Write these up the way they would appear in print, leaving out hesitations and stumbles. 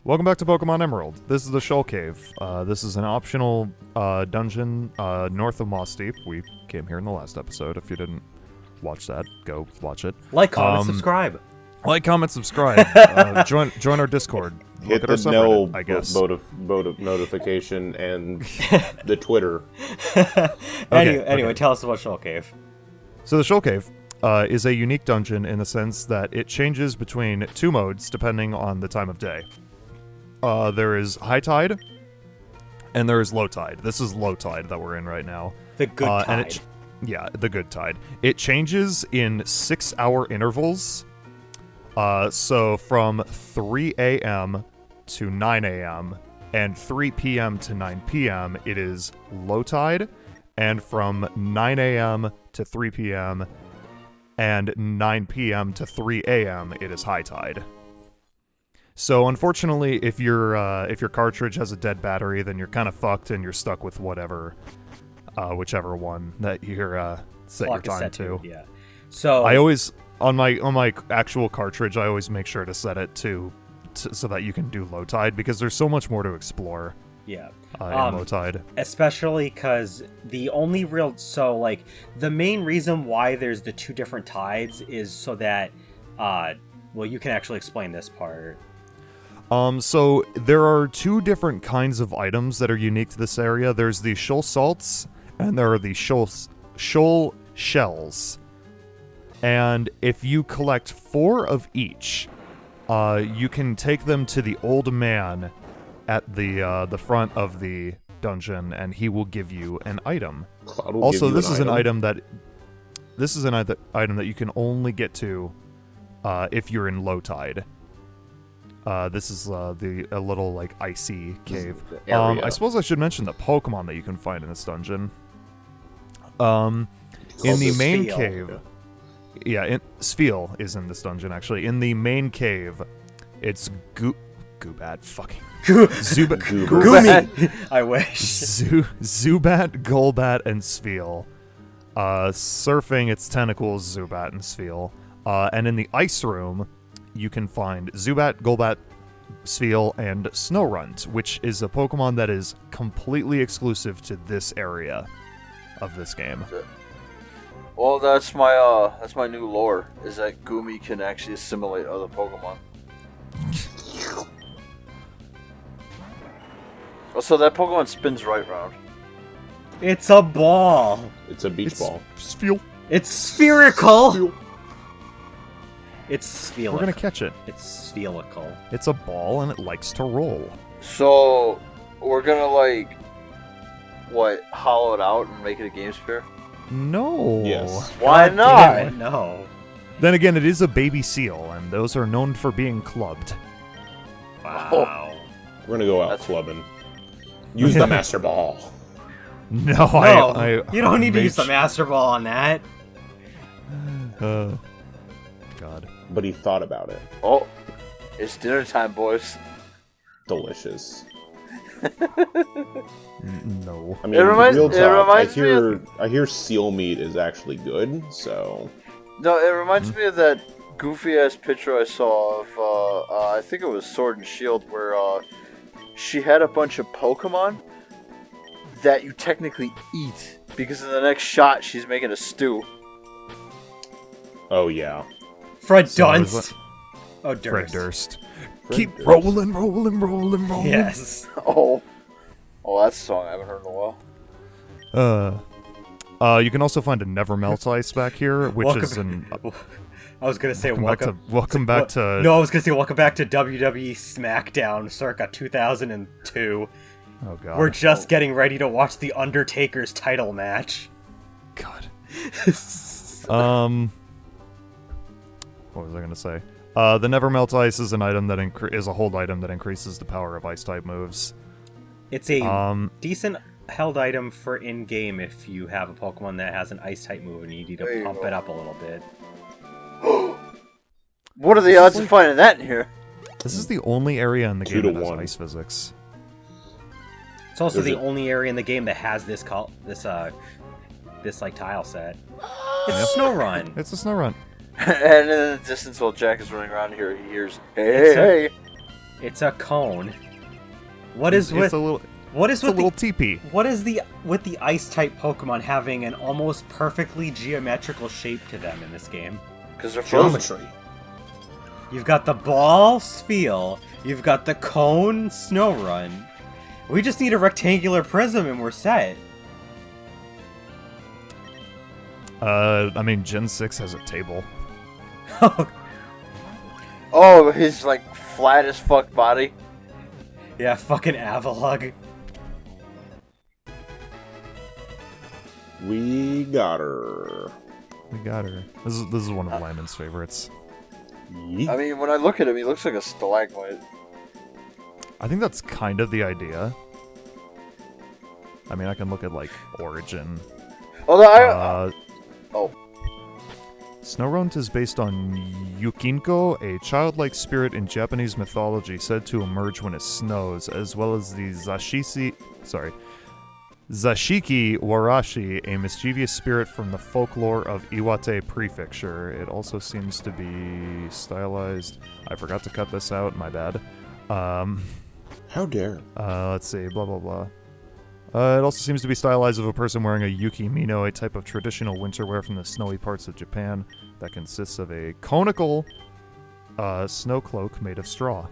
Welcome back to Pokemon Emerald. This is the Shoal Cave. This is an optional dungeon north of Moss Deep. We came here in the last episode. If you didn't watch that, go watch it. Like, comment, subscribe. Like, comment, subscribe. Join our Discord. Hit Look at the our no subreddit, I guess. notification and the Twitter. Anyway, tell us about Shoal Cave. So the Shoal Cave is a unique dungeon in the sense that it changes between two modes depending on the time of day. There is high tide, and there is low tide. This is low tide that we're in right now. The good tide. The good tide. It changes in 6-hour intervals. So from 3 a.m. to 9 a.m. and 3 p.m. to 9 p.m. it is low tide, and from 9 a.m. to 3 p.m. and 9 p.m. to 3 a.m. it is high tide. So unfortunately, if your cartridge has a dead battery, then you're kind of fucked and you're stuck with whichever one that you're set your time to. Yeah. So I always on my actual cartridge, I always make sure to set it to so that you can do low tide, because there's so much more to explore. Yeah. In low tide. Especially because the main reason why there's the two different tides is so that you can actually explain this part. So there are two different kinds of items that are unique to this area. There's the shoal salts, and there are the shoal shells. And if you collect 4 of each, you can take them to the old man at the front of the dungeon, and he will give you an item. Also, this is an item that you can only get to if you're in low tide. This is a little like icy cave. I suppose I should mention the Pokemon that you can find in this dungeon. In the main cave, Spheal is in this dungeon actually. In the main cave, it's Zubat, Gumi. I wish. Zubat, Golbat, and Spheal. Surfing its tentacles, Zubat and Spheal. And in the ice room, you can find Zubat, Golbat, Spheal, and Snorunt, which is a Pokemon that is completely exclusive to this area of this game. Well, that's my new lore, is that Gumi can actually assimilate other Pokemon. So that Pokemon spins right round. It's a ball. It's a beach ball. Spheal. It's spherical. Spheal. It's spherical. We're gonna catch it. It's spherical. It's a ball and it likes to roll. So we're gonna hollow it out and make it a game sphere? No. Yes. Why God not? damn it, no. Then again, it is a baby seal, and those are known for being clubbed. Wow. We're gonna go out clubbing. Use the Master Ball. No, you don't need to use the Master Ball on that. God. But he thought about it. Oh, it's dinner time, boys. Delicious. No. I mean, real talk, I hear seal meat is actually good, so... No, it reminds me of that goofy-ass picture I saw of, I think it was Sword and Shield, where, she had a bunch of Pokemon that you technically eat, because in the next shot, she's making a stew. Oh, yeah. Fred Dunst. Oh, Durst. Fred Durst. Keep rolling. Yes. Oh, that's a song I haven't heard in a while. You can also find a Never Melt Ice back here, which is an... I was gonna say welcome back to... No, I was gonna say welcome back to WWE SmackDown circa 2002. Oh god. We're just getting ready to watch The Undertaker's title match. God. What was I gonna say? The Never Melt Ice is an item that is a hold item that increases the power of ice type moves. It's a decent held item for in-game if you have a Pokemon that has an ice type move and you need to pump it up a little bit. What are the odds of finding that in here? This is the only area in the game that has ice physics. It's also the only area in the game that has this tile set. It's Snorunt. It's a Snorunt. And in the distance while Jack is running around here, he hears, hey. It's a cone. What is with... It's a little... What is It's a with little the... teepee. What is the with the ice-type Pokemon having an almost perfectly geometrical shape to them in this game? Because they're frozen. Geometry. You've got the ball Spheal. You've got the cone Snorunt. We just need a rectangular prism and we're set. I mean, Gen 6 has a table. Oh, his, like, flat as fuck body. Yeah, fucking Avalugg. We got her. We got her. This is one of Lyman's favorites. Yeet. I mean, when I look at him, he looks like a stalagmite. I think that's kind of the idea. I mean, I can look at, like, Origin. Although oh. Snorunt is based on Yukinko, a childlike spirit in Japanese mythology said to emerge when it snows, as well as the Zashiki Warashi, a mischievous spirit from the folklore of Iwate Prefecture. It also seems to be stylized. I forgot to cut this out, my bad. How dare. Let's see, blah blah blah. It also seems to be stylized of a person wearing a yukimino, a type of traditional winter wear from the snowy parts of Japan that consists of a conical snow cloak made of straw.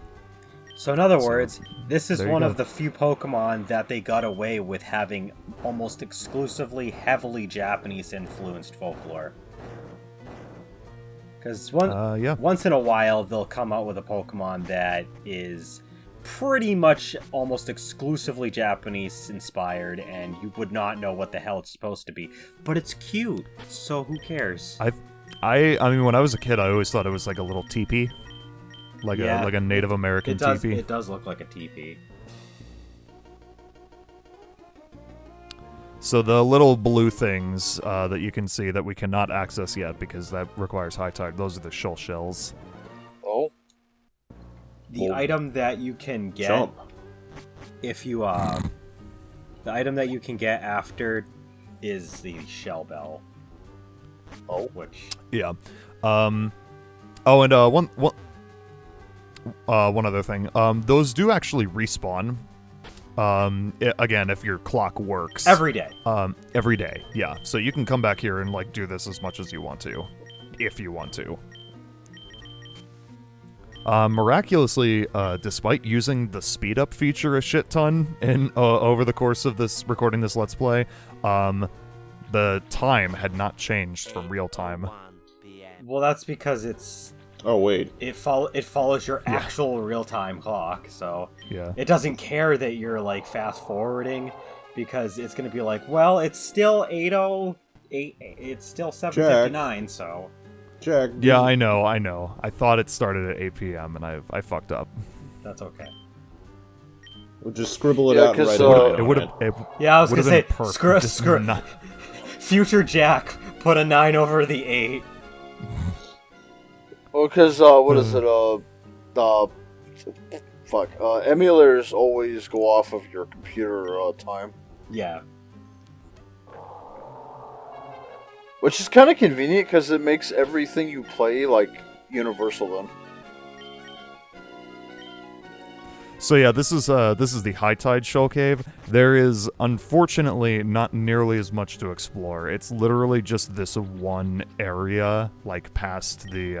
So in other words, this is there you one go. of the few Pokemon that they got away with having almost exclusively heavily Japanese-influenced folklore. Because once in a while, they'll come out with a Pokemon that is pretty much almost exclusively Japanese-inspired, and you would not know what the hell it's supposed to be. But it's cute, so who cares? I mean, when I was a kid, I always thought it was like a little teepee. Like a Native American teepee. It does look like a teepee. So the little blue things that you can see that we cannot access yet because that requires high tide, those are the Shoal shells. Oh. The item that you can get Jump. if you the item that you can get after is the Shell Bell. Oh. Which Yeah. Oh, and one other thing. Those do actually respawn. Again, if your clock works. every day. Every day, yeah. So you can come back here and, like, do this as much as you want to. If you want to. Miraculously, despite using the speed up feature a shit ton in over the course of this recording this Let's Play, the time had not changed from real time. Well, that's because it's Oh, wait. it follows your actual real-time clock, so Yeah. it doesn't care that you're like fast forwarding because it's going to be like, well, it's still 8:08, it's still 7:59, so Jack. Yeah, I know. I thought it started at 8 p.m. and I fucked up. that's okay. We'll just scribble it Yeah, out 'cause, right It would have. Yeah, I was going to say, perfect. Just screw not- Future Jack put a 9 over the 8. Well, because, what is it, emulators always go off of your computer, time. Yeah. Which is kind of convenient, because it makes everything you play, like, universal then. So yeah, this is the high tide Shoal Cave. There is unfortunately not nearly as much to explore. It's literally just this one area, like past the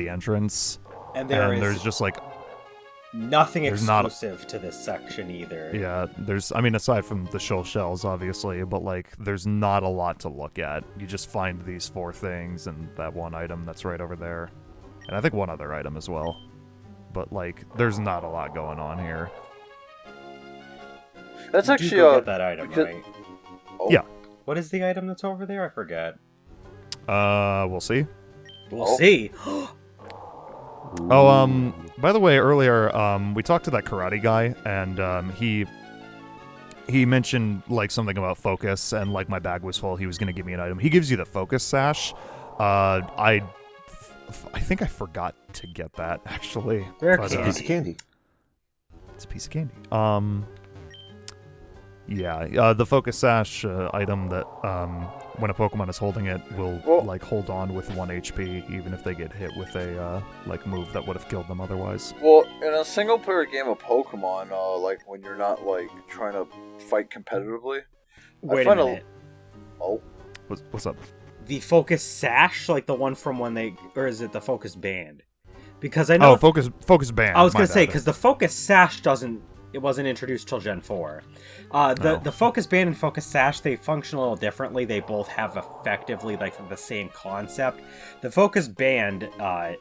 entrance, And there's just like nothing there's not- exclusive to this section either. yeah, I mean aside from the Shoal shells obviously, but like there's not a lot to look at. You just find these 4 things and that one item that's right over there, and I think one other item as well. But like, there's not a lot going on here. That's You actually, do go get that item, because- right? Oh. Yeah. What is the item that's over there? I forget. We'll see. We'll Oh. see. Oh, by the way, earlier, we talked to that karate guy, and he mentioned like something about focus, and like my bag was full, he was gonna give me an item. He gives you the focus sash. I think I forgot to get that actually. Rare but, It's a piece of candy. It's a piece of candy. Yeah, the focus sash item that when a Pokemon is holding it, will like hold on with 1 HP, even if they get hit with a like move that would have killed them otherwise. Well, in a single player game of Pokemon, like when you're not like trying to fight competitively. Wait a minute. What's up? The Focus Sash, like the one from when they, or is it the Focus Band? Because I know. Oh, Focus Band. I was gonna say because the Focus Sash it wasn't introduced till Gen 4. The Focus Band and Focus Sash, they function a little differently. They both have effectively like the same concept. The Focus Band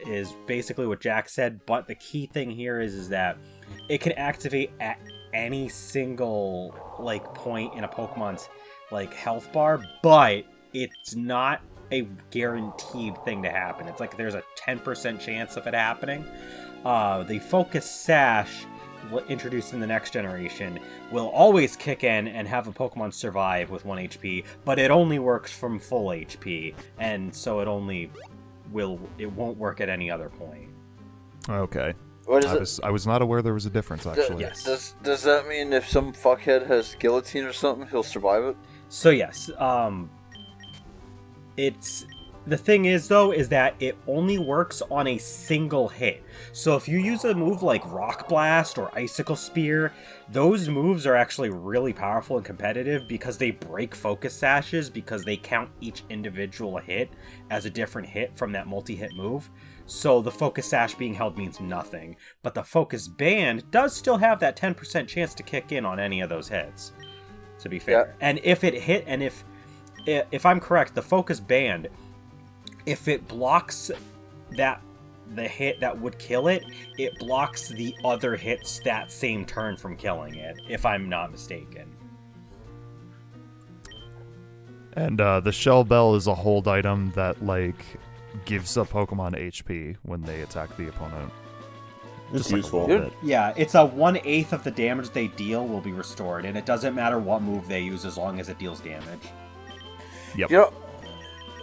is basically what Jack said, but the key thing here is that it can activate at any single like point in a Pokemon's like health bar, but it's not a guaranteed thing to happen. It's like there's a 10% chance of it happening. The Focus Sash, introduced in the next generation, will always kick in and have a Pokemon survive with 1 HP, but it only works from full HP, and so it won't work at any other point. Okay. What is I was not aware there was a difference, actually. Yes. Does that mean if some fuckhead has guillotine or something, he'll survive it? So yes, the thing is though is that it only works on a single hit. So if you use a move like Rock Blast or Icicle Spear, those moves are actually really powerful and competitive because they break Focus Sashes because they count each individual hit as a different hit from that multi-hit move. So the Focus Sash being held means nothing, but the Focus Band does still have that 10% chance to kick in on any of those hits, to be fair. Yeah. And if it hit, and if I'm correct, the Focus Band, if it blocks the hit that would kill it, it blocks the other hits that same turn from killing it, if I'm not mistaken. And the Shell Bell is a hold item that, like, gives a Pokemon HP when they attack the opponent. It's useful. Yeah, it's a 1/8 of the damage they deal will be restored, and it doesn't matter what move they use as long as it deals damage. Yep. You know,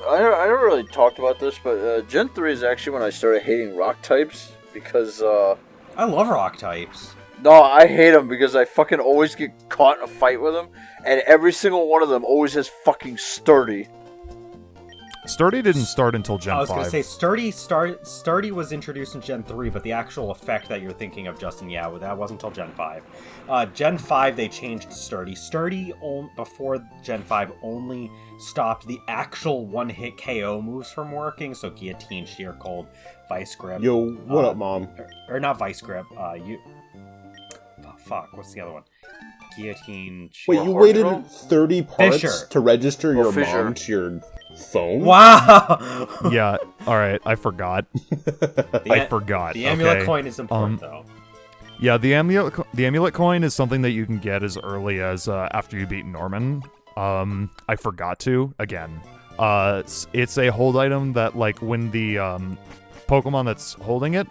I never really talked about this, but Gen 3 is actually when I started hating rock types, because I love rock types. No, I hate them because I fucking always get caught in a fight with them, and every single one of them always has fucking Sturdy. Sturdy didn't start until Gen 5. I was going to say, Sturdy was introduced in Gen 3, but the actual effect that you're thinking of, Justin, yeah, that wasn't until Gen 5. Gen 5, they changed Sturdy. Sturdy, before Gen 5, only stopped the actual one-hit KO moves from working, so Guillotine, Sheer Cold, Vice Grip. Yo, what up, Mom? Or not Vice Grip, what's the other one? Guillotine, Sheer Wait, you waited 30 parts to register your Fissure. mom to your phone? Wow! Yeah, alright, I forgot. I forgot. The amulet coin is important, though. Yeah, the amulet coin is something that you can get as early as after you beat Norman. I forgot to, again. It's a hold item that, like, when the Pokemon that's holding it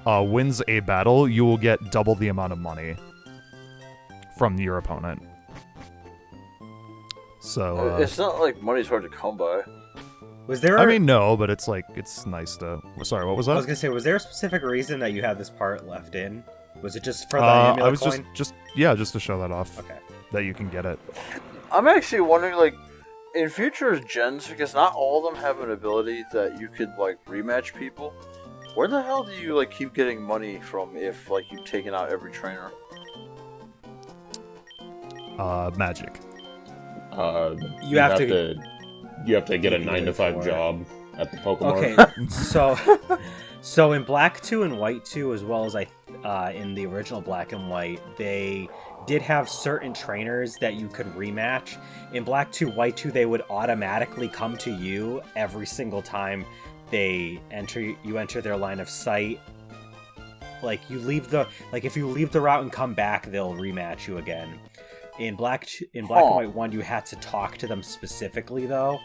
wins a battle, you will get double the amount of money from your opponent. So it's not like money's hard to come by. Was there? I mean, no, but it's like it's nice to. Sorry, what was that? I was gonna say, was there a specific reason that you had this part left in? Was it just for the amulet I was coin? just to show that off. Okay. That you can get it. I'm actually wondering, like, in future gens, because not all of them have an ability that you could like rematch people. Where the hell do you like keep getting money from if like you've taken out every trainer? Magic. You have to get a 9-to-5 job at the Pokemon. Okay, so in Black 2 and White 2, as well as in the original Black and White, they did have certain trainers that you could rematch. In Black 2, White 2, they would automatically come to you every single time they enter their line of sight. Like if you leave the route and come back, they'll rematch you again. In Black and White 1, you had to talk to them specifically, though.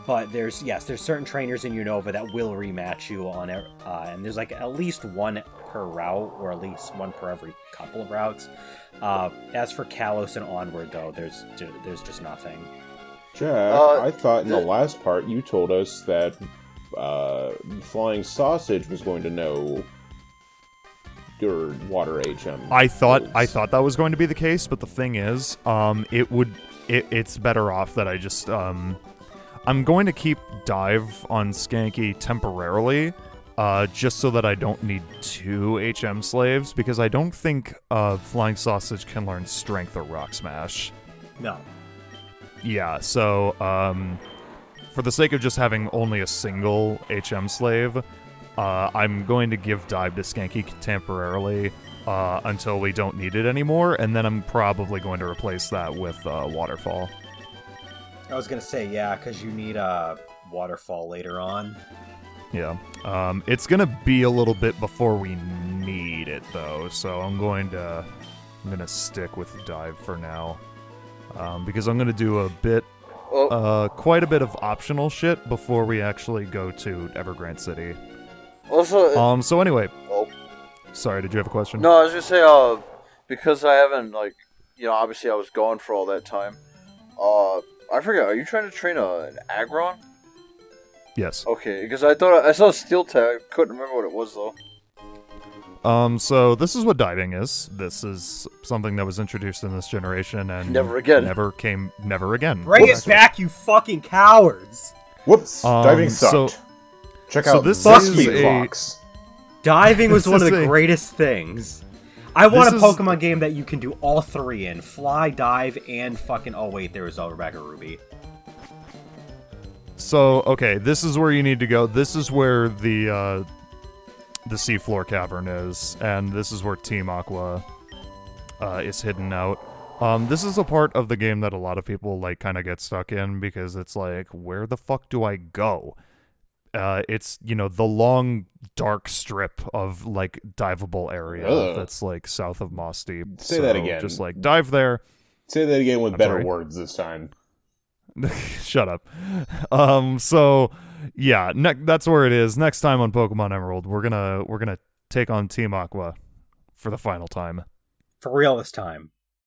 But there's certain trainers in Unova that will rematch you on it, and there's like at least one per route, or at least one per every couple of routes. As for Kalos and Onward, though, there's just nothing. Jack, I thought in the last part you told us that Flying Sausage was going to know your water HM. I thought that was going to be the case, but the thing is, it's better off that I just I'm going to keep Dive on Skanky temporarily, just so that I don't need 2 HM slaves, because I don't think Flying Sausage can learn Strength or Rock Smash. No. Yeah, so for the sake of just having only a single HM slave, I'm going to give Dive to Skanky temporarily until we don't need it anymore, and then I'm probably going to replace that with Waterfall. I was gonna say, yeah, because you need a Waterfall later on. Yeah. It's gonna be a little bit before we need it, though, so I'm gonna stick with Dive for now. Because I'm gonna do a bit, quite a bit of optional shit before we actually go to Evergrande City. Also, So anyway. Oh. Sorry, did you have a question? No, I was gonna say, because I haven't, obviously I was gone for all that time. I forget, are you trying to train an Aggron? Yes. Okay, because I thought I saw Steel Tag, couldn't remember what it was though. So this is what diving is. This is something that was introduced in this generation and Never again. Never again. Bring it back, you fucking cowards! Whoops, diving sucked. Check out this this is a- Fox. Diving was This one of is the a- greatest things. I want a This is- Pokemon game that you can do all 3 in. Fly, dive, and fucking... Oh wait, there was Rebecca Ruby. So, okay, this is where you need to go. This is where the seafloor cavern is, and this is where Team Aqua is hidden out. This is a part of the game that a lot of people, kind of get stuck in, because it's like, where the fuck do I go? It's, the long, dark strip of, diveable area that's, south of Moss Deep. Say that again. Just, dive there. Say that again with better sorry. words this time. Shut up. So, yeah, that's where it is. Next time on Pokemon Emerald, we're gonna take on Team Aqua for the final time. For real this time.